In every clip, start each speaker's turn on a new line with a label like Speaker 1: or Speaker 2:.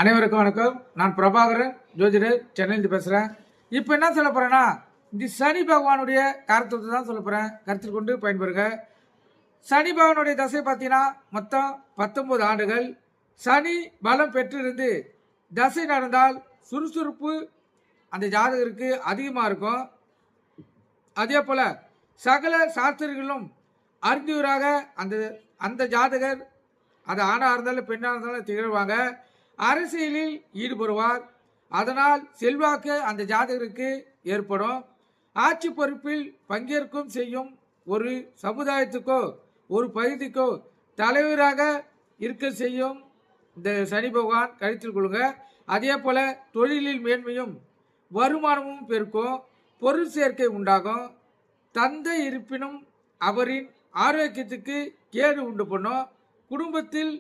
Speaker 1: அனைவருக்கும் வணக்கம். நான் பிரபாகரன், ஜோதிடர், சென்னையிலிருந்து பேசுகிறேன். இப்போ என்ன சொல்ல போகிறேன்னா, இந்த சனி பகவானுடைய காரத்துவத்தை தான் சொல்ல போகிறேன். கருத்தில் கொண்டு பயன்பெறுங்க. சனி பகவானுடைய தசை பார்த்தீங்கன்னா மொத்தம் 19 ஆண்டுகள். சனி பலம் பெற்றிருந்து தசை நடந்தால் சுறுசுறுப்பு அந்த ஜாதகருக்கு அதிகமாக இருக்கும். அதே போல் சகல சாஸ்திரிகளும் அறிஞராக அந்த அந்த ஜாதகர் அது ஆணாக இருந்தாலும் பெண்ணாக இருந்தாலும் திகழ்வாங்க. அரசியலில் ஈடுபடுவார். அதனால் செல்வாக்கு அந்த ஜாதகருக்கு ஏற்படும். ஆட்சி பொறுப்பில் பங்கேற்கும் செய்யும் ஒரு சமுதாயத்துக்கோ ஒரு பகுதிக்கோ தலைவராக இருக்க செய்யும் இந்த சனி பகவான் கருத்தில் கொள்ளுங்க. அதே போல தொழிலில் மேன்மையும் வருமானமும் பெருக்கும். பொருள் சேர்க்கை உண்டாகும். தந்தை இருப்பினும் அவரின் ஆரோக்கியத்துக்கு கேடு உண்டு பண்ணும். குடும்பத்தில்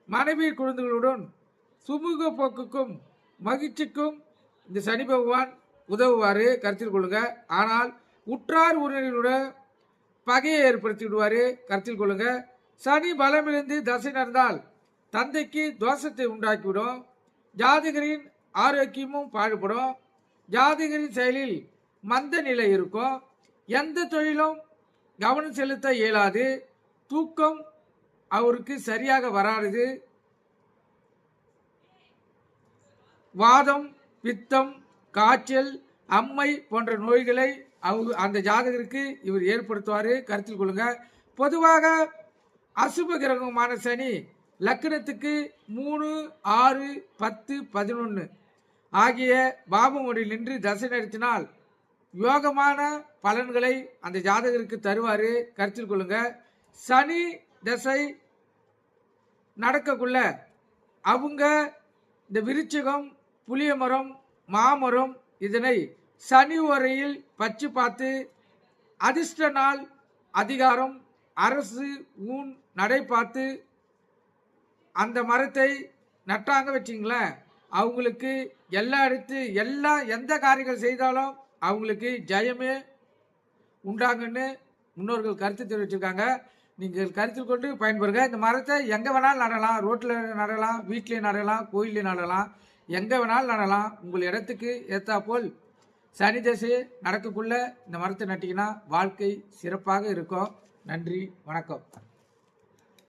Speaker 1: மனைவி குழந்தைகளுடன் சுமூக போக்குக்கும் மகிழ்ச்சிக்கும் இந்த சனி பகவான் உதவுவார், கருத்தில் கொள்ளுங்க. ஆனால் உற்றார் உறவினருடன் பகையை ஏற்படுத்தி விடுவார், கருத்தில் கொள்ளுங்க. சனி பலமிழந்து தசை நடந்தால் தந்தைக்கு தோஷத்தை உண்டாக்கிவிடும். ஜாதகரின் ஆரோக்கியமும் பாடுபடும். ஜாதகரின் செயலில் மந்த நிலை இருக்கும். எந்த தொழிலும் கவனம் செலுத்த இயலாது. தூக்கம் அவருக்கு சரியாக வராது. வாதம், பித்தம், காய்ச்சல், அம்மை போன்ற நோய்களை அந்த ஜாதகருக்கு இவர் ஏற்படுத்துவார், கருத்தில் கொள்ளுங்க. பொதுவாக அசுப கிரகமான சனி லக்னத்துக்கு 3, 6, 10, 11 ஆகிய பாவமுறையில் நின்று தசை நடத்தினால் யோகமான பலன்களை அந்த ஜாதகருக்கு தருவார், கருத்தில் கொள்ளுங்க. சனி தசை நடக்கக்குள்ள அவங்க இந்த விருச்சிகம், புளிய மரம், மாமரம் இதனை சனி உரையில் பச்சு பார்த்து அதிர்ஷ்ட நாள், அதிகாரம், அரசு, ஊன் நடை பார்த்து அந்த மரத்தை நட்டாங்க வச்சிங்களேன், அவங்களுக்கு எந்த காரியங்கள் செய்தாலும் அவங்களுக்கு ஜெயமே உண்டாங்கன்னு முன்னோர்கள் கருத்து தெரிவிச்சிருக்காங்க. நீங்கள் கருத்தில் கொண்டு பயன்பெறுங்க. இந்த மரத்தை எங்கே வேணாலும் நடலாம். ரோட்டில் நடலாம், வீட்டிலே நடலாம், கோயிலே நடலாம், எங்கே வேணாலும் நடலாம். உங்கள் இடத்துக்கு ஏற்றாப்போல் சனி தசை நடக்கக்குள்ள இந்த மரத்தை நட்டிங்கன்னா வாழ்க்கை சிறப்பாக இருக்கும். நன்றி, வணக்கம்.